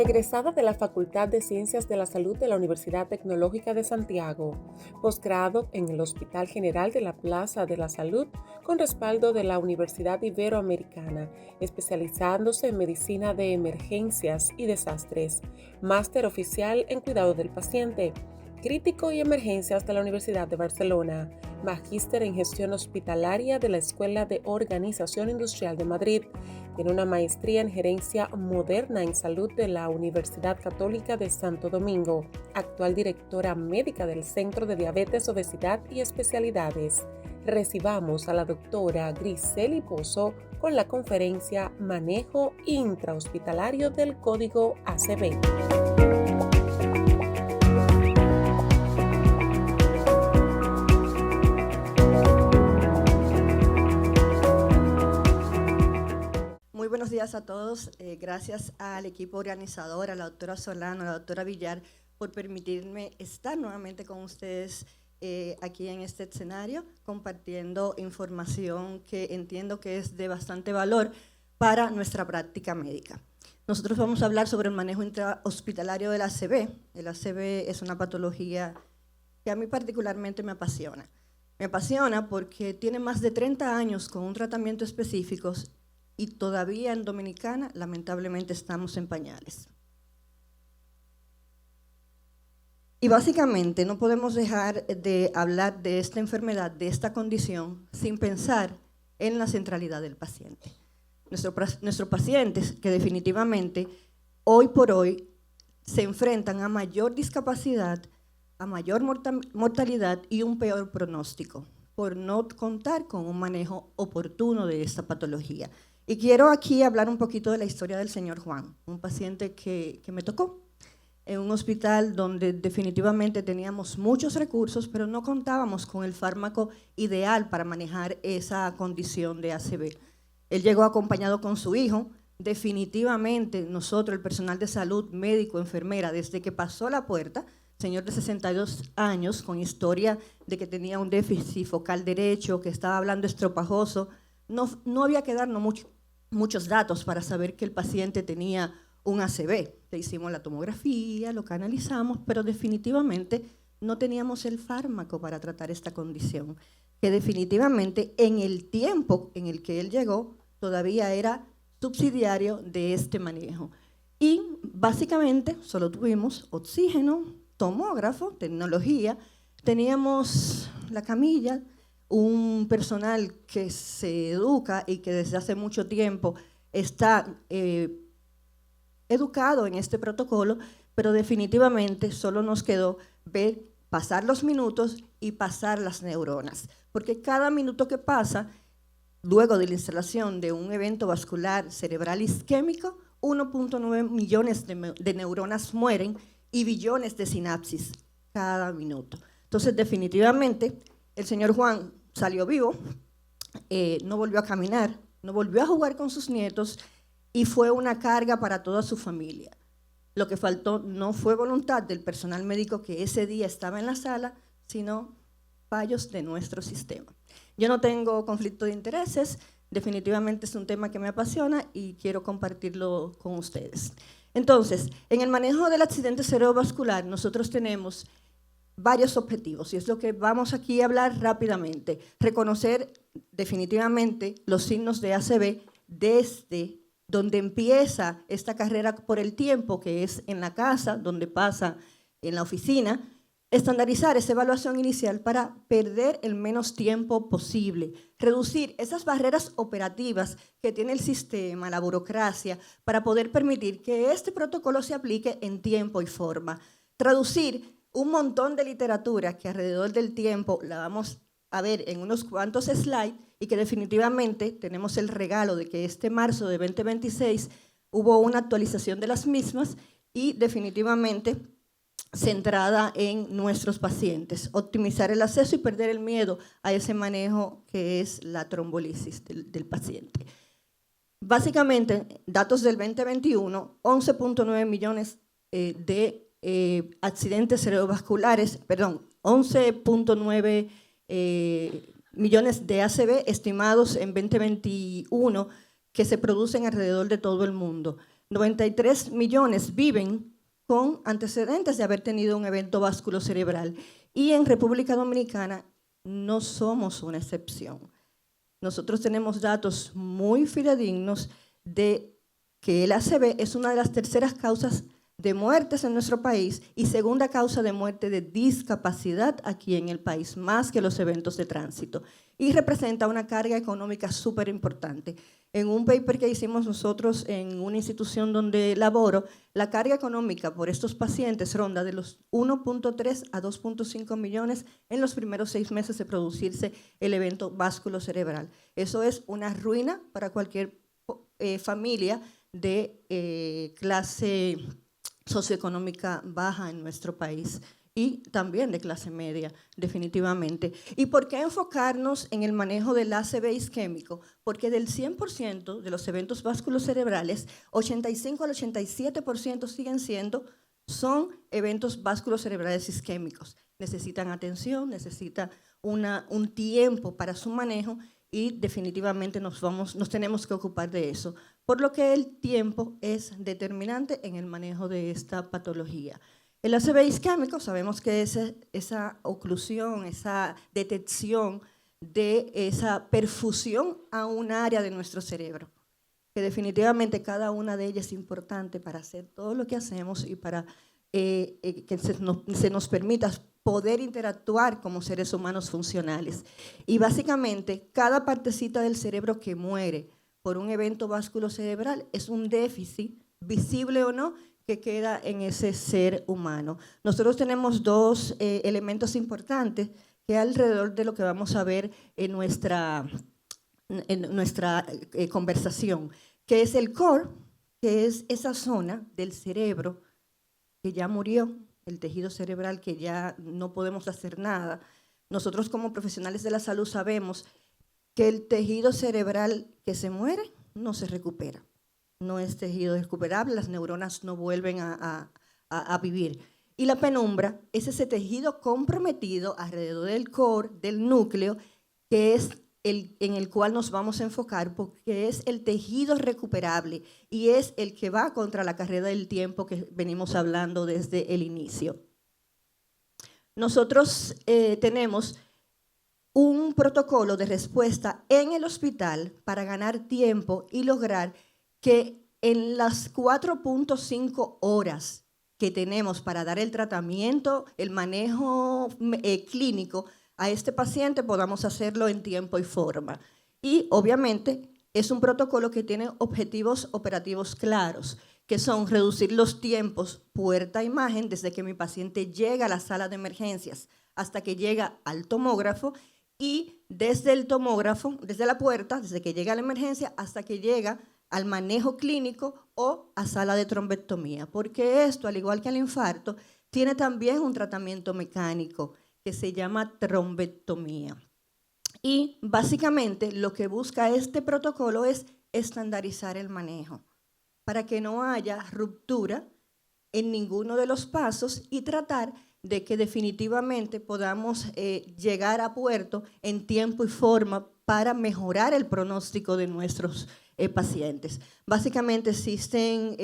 Egresada de la Facultad de Ciencias de la Salud de la Universidad Tecnológica de Santiago, posgrado en el Hospital General de la Plaza de la Salud con respaldo de la Universidad Iberoamericana, especializándose en medicina de emergencias y desastres, máster oficial en cuidado del paciente, crítico y emergencias de la Universidad de Barcelona, magíster en gestión hospitalaria de la Escuela de Organización Industrial de Madrid. Tiene una maestría en gerencia moderna en salud de la Universidad Católica de Santo Domingo, actual directora médica del Centro de Diabetes, Obesidad y Especialidades. Recibamos a la doctora Grisely Pozo con la conferencia Manejo intrahospitalario del Código ACV. Muy buenos días a todos. Gracias al equipo organizador, a la doctora Solano, a la doctora Villar, por permitirme estar nuevamente con ustedes aquí en este escenario, compartiendo información que entiendo que es de bastante valor para nuestra práctica médica. Nosotros vamos a hablar sobre el manejo intrahospitalario del ACV. El ACV es una patología que a mí particularmente me apasiona. Me apasiona porque tiene más de 30 años con un tratamiento específico y todavía en Dominicana, lamentablemente, estamos en pañales. Y básicamente no podemos dejar de hablar de esta enfermedad, de esta condición, sin pensar en la centralidad del paciente. Nuestros pacientes, que definitivamente hoy por hoy se enfrentan a mayor discapacidad, a mayor mortalidad y un peor pronóstico, por no contar con un manejo oportuno de esta patología. Y quiero aquí hablar un poquito de la historia del señor Juan, un paciente que me tocó en un hospital donde definitivamente teníamos muchos recursos, pero no contábamos con el fármaco ideal para manejar esa condición de ACV. Él llegó acompañado con su hijo. Definitivamente nosotros, el personal de salud, médico, enfermera, desde que pasó la puerta, señor de 62 años, con historia de que tenía un déficit focal derecho, que estaba hablando estropajoso, no había que darnos muchos datos para saber que el paciente tenía un ACV. Le hicimos la tomografía, lo canalizamos, pero definitivamente no teníamos el fármaco para tratar esta condición, que definitivamente en el tiempo en el que él llegó todavía era subsidiario de este manejo. Y básicamente solo tuvimos oxígeno, tomógrafo, tecnología, teníamos la camilla, un personal que se educa y que desde hace mucho tiempo está educado en este protocolo, pero definitivamente solo nos quedó ver pasar los minutos y pasar las neuronas, porque cada minuto que pasa, luego de la instalación de un evento vascular cerebral isquémico, 1.9 millones de neuronas mueren y billones de sinapsis cada minuto. Entonces, definitivamente, el señor Juan salió vivo, no volvió a caminar, no volvió a jugar con sus nietos y fue una carga para toda su familia. Lo que faltó no fue voluntad del personal médico que ese día estaba en la sala, sino fallos de nuestro sistema. Yo no tengo conflicto de intereses, definitivamente es un tema que me apasiona y quiero compartirlo con ustedes. Entonces, en el manejo del accidente cerebrovascular nosotros tenemos varios objetivos y es lo que vamos aquí a hablar rápidamente. Reconocer definitivamente los signos de ACV desde donde empieza esta carrera por el tiempo, que es en la casa, donde pasa en la oficina, estandarizar esa evaluación inicial para perder el menos tiempo posible, reducir esas barreras operativas que tiene el sistema, la burocracia, para poder permitir que este protocolo se aplique en tiempo y forma, traducir un montón de literatura que alrededor del tiempo la vamos a ver en unos cuantos slides y que definitivamente tenemos el regalo de que este marzo de 2026 hubo una actualización de las mismas y definitivamente centrada en nuestros pacientes, optimizar el acceso y perder el miedo a ese manejo que es la trombolisis del paciente. Básicamente, datos del 2021, 11.9 millones de accidentes cerebrovasculares, 11.9 millones de ACV estimados en 2021 que se producen alrededor de todo el mundo. 93 millones viven con antecedentes de haber tenido un evento vasculocerebral. Y en República Dominicana no somos una excepción. Nosotros tenemos datos muy fidedignos de que el ACV es una de las terceras causas de muertes en nuestro país y segunda causa de muerte de discapacidad aquí en el país, más que los eventos de tránsito. Y representa una carga económica súper importante. En un paper que hicimos nosotros en una institución donde laboro, la carga económica por estos pacientes ronda de los 1.3 a 2.5 millones en los primeros 6 meses de producirse el evento vasculocerebral. Eso es una ruina para cualquier familia de clase socioeconómica baja en nuestro país y también de clase media, definitivamente. ¿Y por qué enfocarnos en el manejo del ACV isquémico? Porque del 100% de los eventos vasculocerebrales, 85 al 87% son eventos vasculocerebrales isquémicos. Necesitan atención, necesitan un tiempo para su manejo y definitivamente nos tenemos que ocupar de eso, por lo que el tiempo es determinante en el manejo de esta patología. El ACV isquémico sabemos que es esa oclusión, esa detección de esa perfusión a un área de nuestro cerebro, que definitivamente cada una de ellas es importante para hacer todo lo que hacemos y para que se nos permita poder interactuar como seres humanos funcionales. Y básicamente, cada partecita del cerebro que muere por un evento vasculocerebral es un déficit, visible o no, que queda en ese ser humano. Nosotros tenemos dos elementos importantes que alrededor de lo que vamos a ver en nuestra conversación, que es el core, que es esa zona del cerebro que ya murió, el tejido cerebral que ya no podemos hacer nada. Nosotros como profesionales de la salud sabemos que el tejido cerebral que se muere no se recupera. No es tejido recuperable, las neuronas no vuelven a vivir. Y la penumbra es ese tejido comprometido alrededor del core, del núcleo, que es en el cual nos vamos a enfocar porque es el tejido recuperable y es el que va contra la carrera del tiempo que venimos hablando desde el inicio. Nosotros tenemos un protocolo de respuesta en el hospital para ganar tiempo y lograr que en las 4.5 horas que tenemos para dar el tratamiento, el manejo clínico a este paciente podamos hacerlo en tiempo y forma. Y obviamente es un protocolo que tiene objetivos operativos claros, que son reducir los tiempos puerta-imagen desde que mi paciente llega a la sala de emergencias hasta que llega al tomógrafo y desde el tomógrafo, desde la puerta, desde que llega a la emergencia hasta que llega al manejo clínico o a sala de trombectomía, porque esto, al igual que el infarto, tiene también un tratamiento mecánico que se llama trombectomía. Y básicamente lo que busca este protocolo es estandarizar el manejo para que no haya ruptura en ninguno de los pasos y tratar de que definitivamente podamos llegar a puerto en tiempo y forma para mejorar el pronóstico de nuestros pacientes. Básicamente existen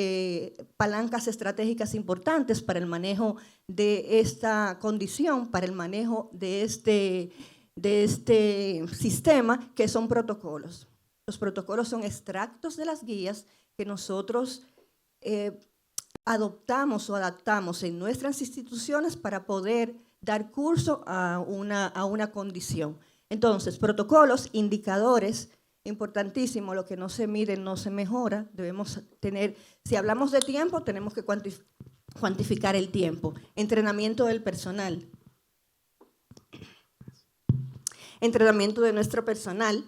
palancas estratégicas importantes para el manejo de esta condición, para el manejo de este sistema, que son protocolos. Los protocolos son extractos de las guías que nosotros adoptamos o adaptamos en nuestras instituciones para poder dar curso a una condición. Entonces, protocolos, indicadores, importantísimo, lo que no se mide no se mejora. Debemos tener, si hablamos de tiempo, tenemos que cuantificar el tiempo. Entrenamiento del personal. Entrenamiento de nuestro personal.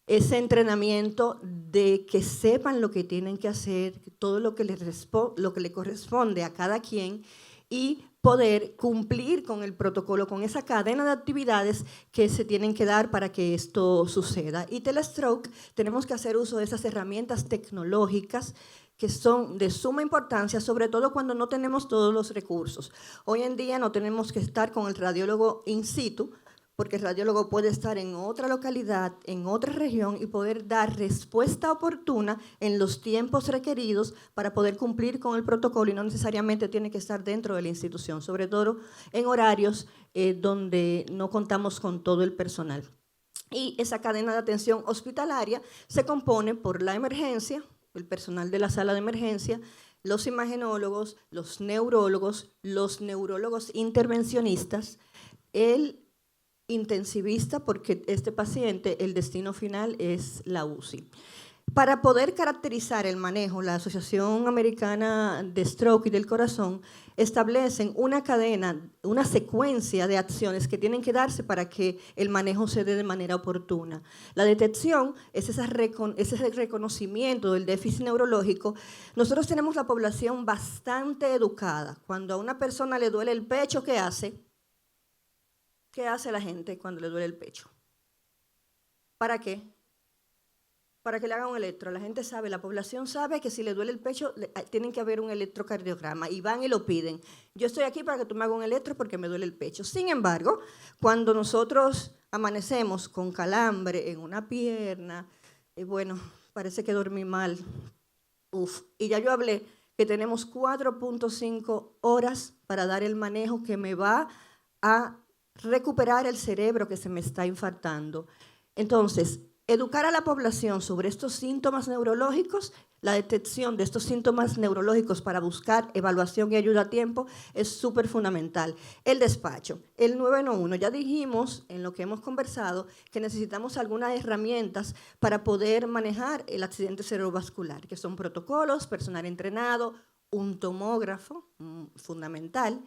Ese entrenamiento de que sepan lo que tienen que hacer, todo lo que le corresponde a cada quien y poder cumplir con el protocolo, con esa cadena de actividades que se tienen que dar para que esto suceda. Y Telestroke, tenemos que hacer uso de esas herramientas tecnológicas que son de suma importancia, sobre todo cuando no tenemos todos los recursos. Hoy en día no tenemos que estar con el radiólogo in situ, porque el radiólogo puede estar en otra localidad, en otra región y poder dar respuesta oportuna en los tiempos requeridos para poder cumplir con el protocolo y no necesariamente tiene que estar dentro de la institución, sobre todo en horarios donde no contamos con todo el personal. Y esa cadena de atención hospitalaria se compone por la emergencia, el personal de la sala de emergencia, los imagenólogos, los neurólogos intervencionistas, el intensivista, porque este paciente, el destino final es la UCI. Para poder caracterizar el manejo, la Asociación Americana de Stroke y del Corazón establecen una cadena, una secuencia de acciones que tienen que darse para que el manejo se dé de manera oportuna. La detección es ese reconocimiento del déficit neurológico. Nosotros tenemos la población bastante educada. Cuando a una persona le duele el pecho, ¿qué hace? ¿Qué hace la gente cuando le duele el pecho? ¿Para qué? Para que le hagan un electro. La gente sabe, la población sabe que si le duele el pecho, tienen que haber un electrocardiograma y van y lo piden. Yo estoy aquí para que tú me hagas un electro porque me duele el pecho. Sin embargo, cuando nosotros amanecemos con calambre en una pierna, bueno, parece que dormí mal. Y ya yo hablé que tenemos 4.5 horas para dar el manejo que me va a recuperar el cerebro que se me está infartando. Entonces, educar a la población sobre estos síntomas neurológicos, la detección de estos síntomas neurológicos para buscar evaluación y ayuda a tiempo es súper fundamental. El despacho, el 911, ya dijimos en lo que hemos conversado que necesitamos algunas herramientas para poder manejar el accidente cerebrovascular, que son protocolos, personal entrenado, un tomógrafo, fundamental,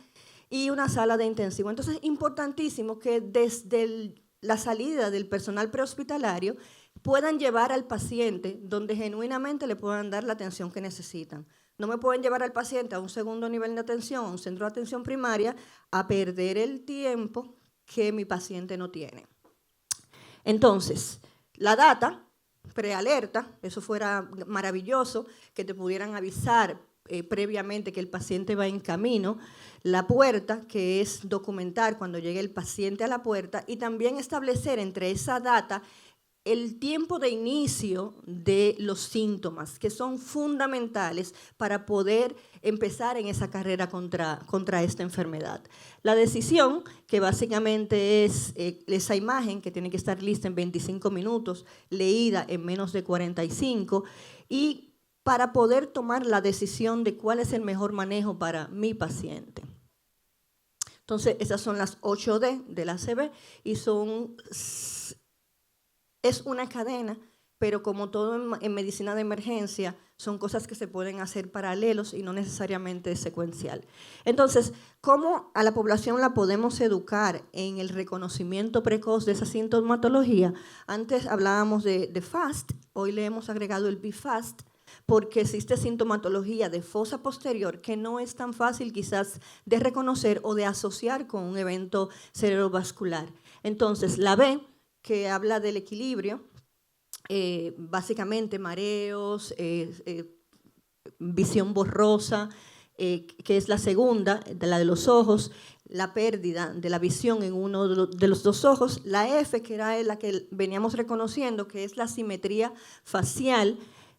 y una sala de intensivo. Entonces es importantísimo que desde la salida del personal prehospitalario puedan llevar al paciente donde genuinamente le puedan dar la atención que necesitan. No me pueden llevar al paciente a un segundo nivel de atención, a un centro de atención primaria, a perder el tiempo que mi paciente no tiene. Entonces, la data prealerta, eso fuera maravilloso, que te pudieran avisar previamente que el paciente va en camino, la puerta, que es documentar cuando llegue el paciente a la puerta, y también establecer entre esa data el tiempo de inicio de los síntomas, que son fundamentales para poder empezar en esa carrera contra esta enfermedad. La decisión, que básicamente es esa imagen que tiene que estar lista en 25 minutos, leída en menos de 45, y para poder tomar la decisión de cuál es el mejor manejo para mi paciente. Entonces, esas son las 8D del ACV y es una cadena, pero como todo en medicina de emergencia, son cosas que se pueden hacer paralelos y no necesariamente secuencial. Entonces, ¿cómo a la población la podemos educar en el reconocimiento precoz de esa sintomatología? Antes hablábamos de FAST, hoy le hemos agregado el BFAST, porque existe sintomatología de fosa posterior que no es tan fácil quizás de reconocer o de asociar con un evento cerebrovascular. Entonces, la B, que habla del equilibrio, básicamente mareos, visión borrosa, que es la segunda, de la de los ojos, la pérdida de la visión en uno de los dos ojos, la F, que era la que veníamos reconociendo, que es la simetría facial,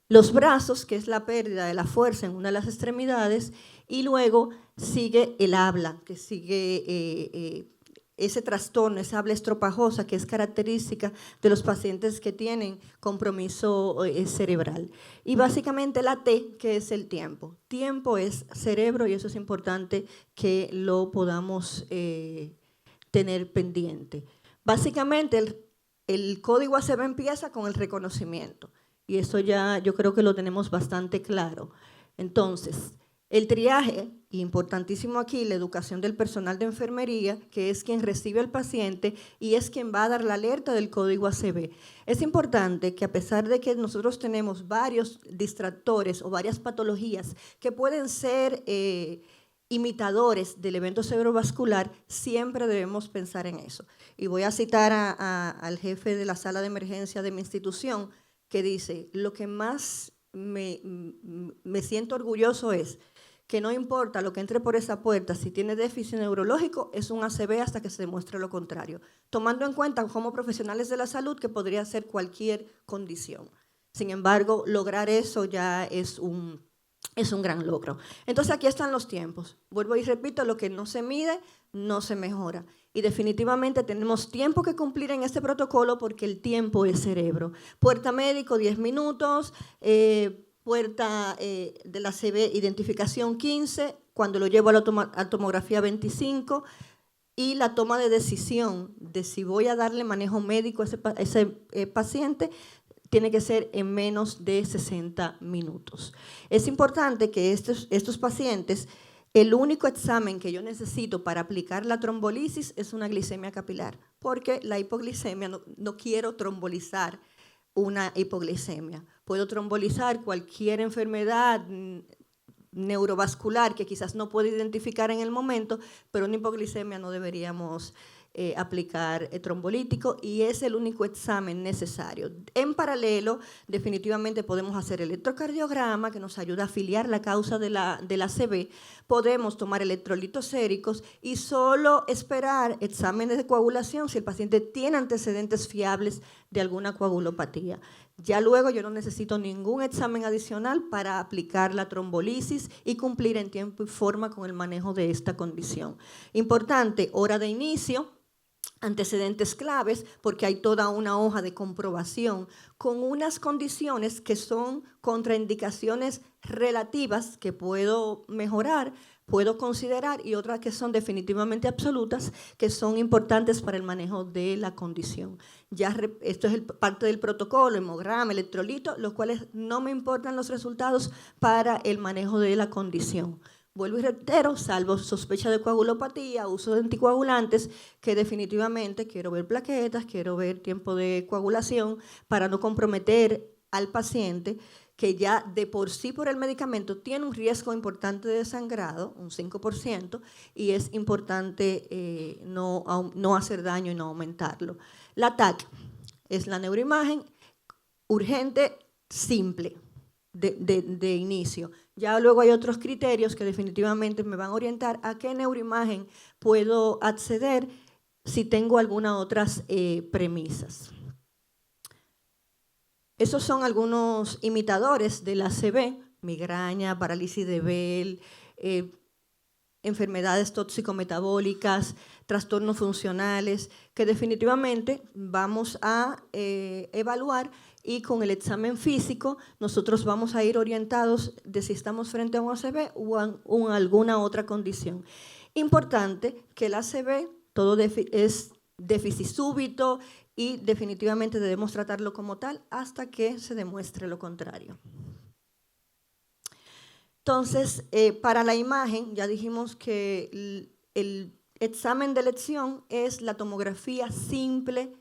los brazos, que es la pérdida de la fuerza en una de las extremidades, y luego sigue el habla, que sigue ese trastorno, esa habla estropajosa, que es característica de los pacientes que tienen compromiso cerebral. Y básicamente la T, que es el tiempo. Tiempo es cerebro y eso es importante que lo podamos tener pendiente. Básicamente el código ACV empieza con el reconocimiento. Y eso ya yo creo que lo tenemos bastante claro. Entonces, el triaje, importantísimo aquí, la educación del personal de enfermería, que es quien recibe al paciente y es quien va a dar la alerta del código ACV. Es importante que a pesar de que nosotros tenemos varios distractores o varias patologías que pueden ser imitadores del evento cerebrovascular, siempre debemos pensar en eso. Y voy a citar al jefe de la sala de emergencia de mi institución, que dice, lo que más me siento orgulloso es que no importa lo que entre por esa puerta, si tiene déficit neurológico, es un ACV hasta que se demuestre lo contrario, tomando en cuenta como profesionales de la salud que podría ser cualquier condición. Sin embargo, lograr eso ya es un gran logro. Entonces, aquí están los tiempos. Vuelvo y repito, lo que no se mide, no se mejora. Y definitivamente tenemos tiempo que cumplir en este protocolo porque el tiempo es cerebro. Puerta médico, 10 minutos, puerta de la CB, identificación 15, cuando lo llevo a la tomografía 25, y la toma de decisión de si voy a darle manejo médico a ese paciente tiene que ser en menos de 60 minutos. Es importante que estos pacientes, el único examen que yo necesito para aplicar la trombolisis es una glicemia capilar, porque la hipoglicemia, no quiero trombolizar una hipoglicemia. Puedo trombolizar cualquier enfermedad neurovascular que quizás no puedo identificar en el momento, pero una hipoglicemia no deberíamos aplicar trombolítico y es el único examen necesario. En paralelo, definitivamente podemos hacer electrocardiograma que nos ayuda a afiliar la causa de la ACV, podemos tomar electrolitos séricos y solo esperar exámenes de coagulación si el paciente tiene antecedentes fiables de alguna coagulopatía. Ya luego yo no necesito ningún examen adicional para aplicar la trombolisis y cumplir en tiempo y forma con el manejo de esta condición. Importante, hora de inicio, antecedentes claves, porque hay toda una hoja de comprobación con unas condiciones que son contraindicaciones relativas que puedo mejorar, puedo considerar, y otras que son definitivamente absolutas, que son importantes para el manejo de la condición. Ya esto es parte del protocolo, hemograma, electrolito, los cuales no me importan los resultados para el manejo de la condición. Vuelvo y reitero, salvo sospecha de coagulopatía, uso de anticoagulantes, que definitivamente quiero ver plaquetas, quiero ver tiempo de coagulación para no comprometer al paciente que ya de por sí por el medicamento tiene un riesgo importante de sangrado, un 5%, y es importante no hacer daño y no aumentarlo. La TAC es la neuroimagen urgente, simple, de inicio. Ya luego hay otros criterios que definitivamente me van a orientar a qué neuroimagen puedo acceder si tengo algunas otras premisas. Esos son algunos imitadores de la ACV, migraña, parálisis de Bell, enfermedades tóxico-metabólicas, trastornos funcionales, que definitivamente vamos a evaluar, y con el examen físico nosotros vamos a ir orientados de si estamos frente a un ACV o a alguna otra condición. Importante que el ACV todo es déficit súbito y definitivamente debemos tratarlo como tal hasta que se demuestre lo contrario. Entonces, para la imagen, ya dijimos que el examen de elección es la tomografía simple.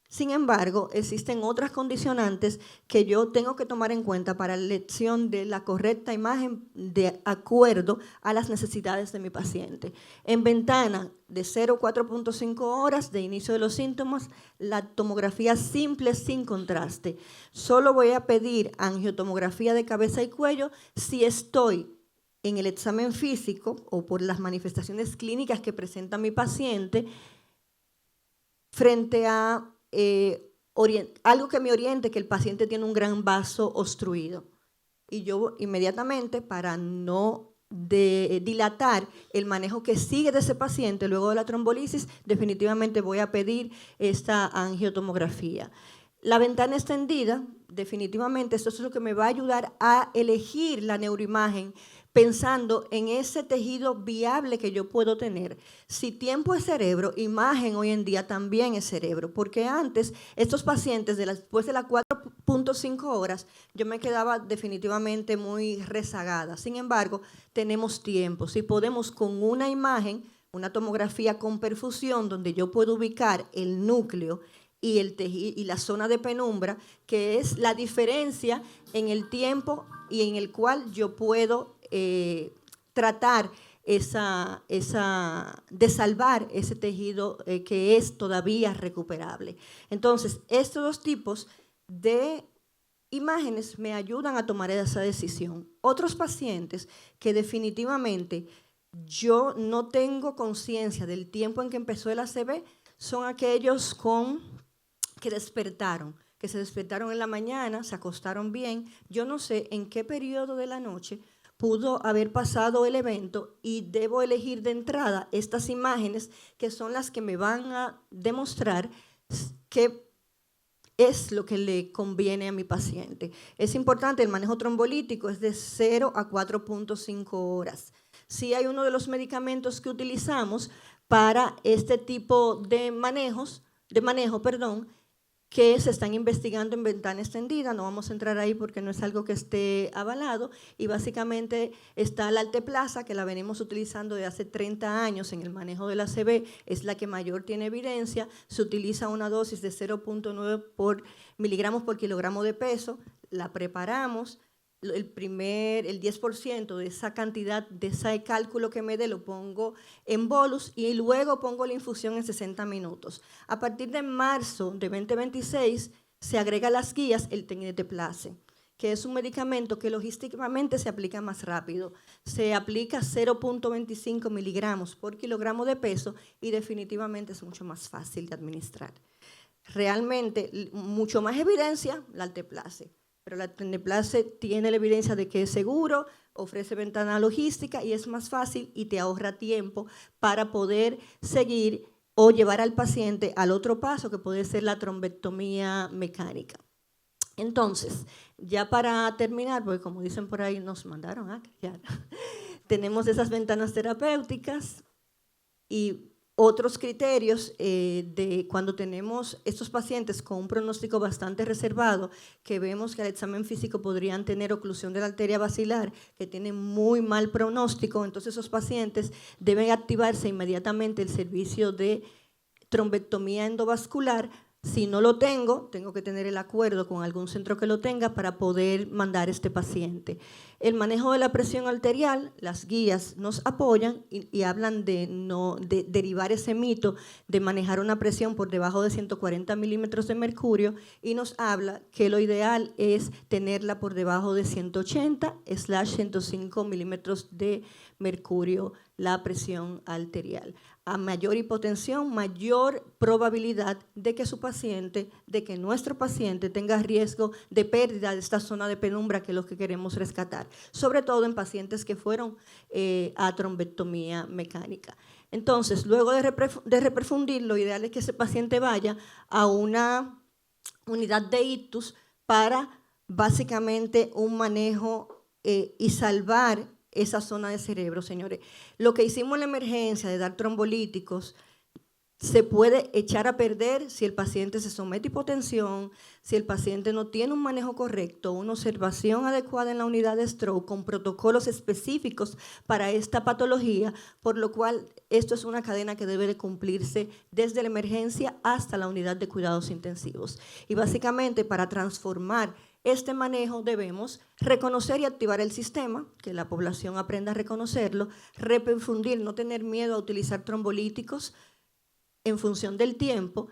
Sin embargo, existen otras condicionantes que yo tengo que tomar en cuenta para la elección de la correcta imagen de acuerdo a las necesidades de mi paciente. En ventana de 0 a 4.5 horas de inicio de los síntomas, la tomografía simple sin contraste. Solo voy a pedir angiotomografía de cabeza y cuello si estoy en el examen físico o por las manifestaciones clínicas que presenta mi paciente frente a algo que me oriente que el paciente tiene un gran vaso obstruido. Y yo inmediatamente, para no dilatar el manejo que sigue de ese paciente luego de la trombolisis, definitivamente voy a pedir esta angiotomografía. La ventana extendida, definitivamente, esto es lo que me va a ayudar a elegir la neuroimagen pensando en ese tejido viable que yo puedo tener. Si tiempo es cerebro, imagen hoy en día también es cerebro, porque antes estos pacientes, después de las 4.5 horas, yo me quedaba definitivamente muy rezagada. Sin embargo, tenemos tiempo. Si podemos con una imagen, una tomografía con perfusión, donde yo puedo ubicar el núcleo y el tejido y la zona de penumbra, que es la diferencia en el tiempo y en el cual yo puedo tratar de salvar ese tejido que es todavía recuperable. Entonces, estos dos tipos de imágenes me ayudan a tomar esa decisión. Otros pacientes que definitivamente yo no tengo conciencia del tiempo en que empezó el ACV son aquellos que se despertaron en la mañana, se acostaron bien. Yo no sé en qué periodo de la noche pudo haber pasado el evento y debo elegir de entrada estas imágenes que son las que me van a demostrar qué es lo que le conviene a mi paciente. Es importante, el manejo trombolítico es de 0 a 4.5 horas. Sí hay uno de los medicamentos que utilizamos para este tipo de manejo, que se están investigando en ventana extendida. No vamos a entrar ahí porque no es algo que esté avalado, y básicamente está la Alteplasa, que la venimos utilizando desde hace 30 años en el manejo del ACV, es la que mayor tiene evidencia. Se utiliza una dosis de 0.9 miligramos por kilogramo de peso, la preparamos, el 10% de esa cantidad, de ese cálculo que me dé, lo pongo en bolus y luego pongo la infusión en 60 minutos. A partir de marzo de 2026 se agrega a las guías el Tenecteplase, que es un medicamento que logísticamente se aplica más rápido. Se aplica 0.25 miligramos por kilogramo de peso y definitivamente es mucho más fácil de administrar. Realmente, mucho más evidencia, la Alteplase. Pero la Tenecteplase tiene la evidencia de que es seguro, ofrece ventana logística y es más fácil y te ahorra tiempo para poder seguir o llevar al paciente al otro paso, que puede ser la trombectomía mecánica. Entonces, ya para terminar, porque como dicen por ahí, nos mandaron a callar, tenemos esas ventanas terapéuticas y otros criterios de cuando tenemos estos pacientes con un pronóstico bastante reservado, que vemos que al examen físico podrían tener oclusión de la arteria basilar, que tienen muy mal pronóstico. Entonces esos pacientes deben activarse inmediatamente el servicio de trombectomía endovascular. Si no lo tengo que tener el acuerdo con algún centro que lo tenga para poder mandar este paciente. El manejo de la presión arterial, las guías nos apoyan y hablan de derivar ese mito de manejar una presión por debajo de 140 milímetros de mercurio, y nos habla que lo ideal es tenerla por debajo de 180/105 milímetros de mercurio, la presión arterial. A mayor hipotensión, mayor probabilidad de que nuestro paciente tenga riesgo de pérdida de esta zona de penumbra, que es lo que queremos rescatar, sobre todo en pacientes que fueron a trombectomía mecánica. Entonces, luego de reperfundir, lo ideal es que ese paciente vaya a una unidad de ictus para básicamente un manejo y salvar esa zona de cerebro, señores. Lo que hicimos en la emergencia de dar trombolíticos se puede echar a perder si el paciente se somete a hipotensión, si el paciente no tiene un manejo correcto, una observación adecuada en la unidad de stroke con protocolos específicos para esta patología, por lo cual esto es una cadena que debe de cumplirse desde la emergencia hasta la unidad de cuidados intensivos. Y básicamente, para transformar este manejo debemos reconocer y activar el sistema, que la población aprenda a reconocerlo, reperfundir, no tener miedo a utilizar trombolíticos en función del tiempo.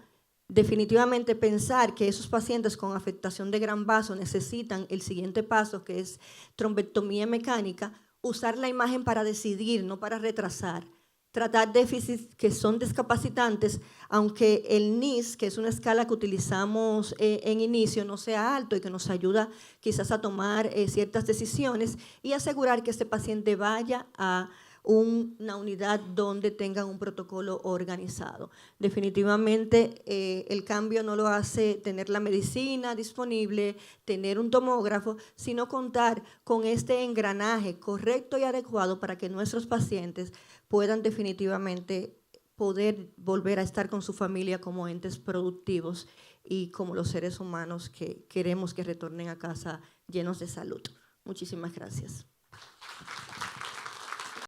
Definitivamente pensar que esos pacientes con afectación de gran vaso necesitan el siguiente paso, que es trombectomía mecánica, usar la imagen para decidir, no para retrasar. Tratar déficits que son discapacitantes, aunque el NIS, que es una escala que utilizamos en inicio, no sea alto y que nos ayuda quizás a tomar ciertas decisiones, y asegurar que este paciente vaya a una unidad donde tengan un protocolo organizado. Definitivamente el cambio no lo hace tener la medicina disponible, tener un tomógrafo, sino contar con este engranaje correcto y adecuado para que nuestros pacientes puedan definitivamente poder volver a estar con su familia como entes productivos y como los seres humanos que queremos que retornen a casa llenos de salud. Muchísimas gracias.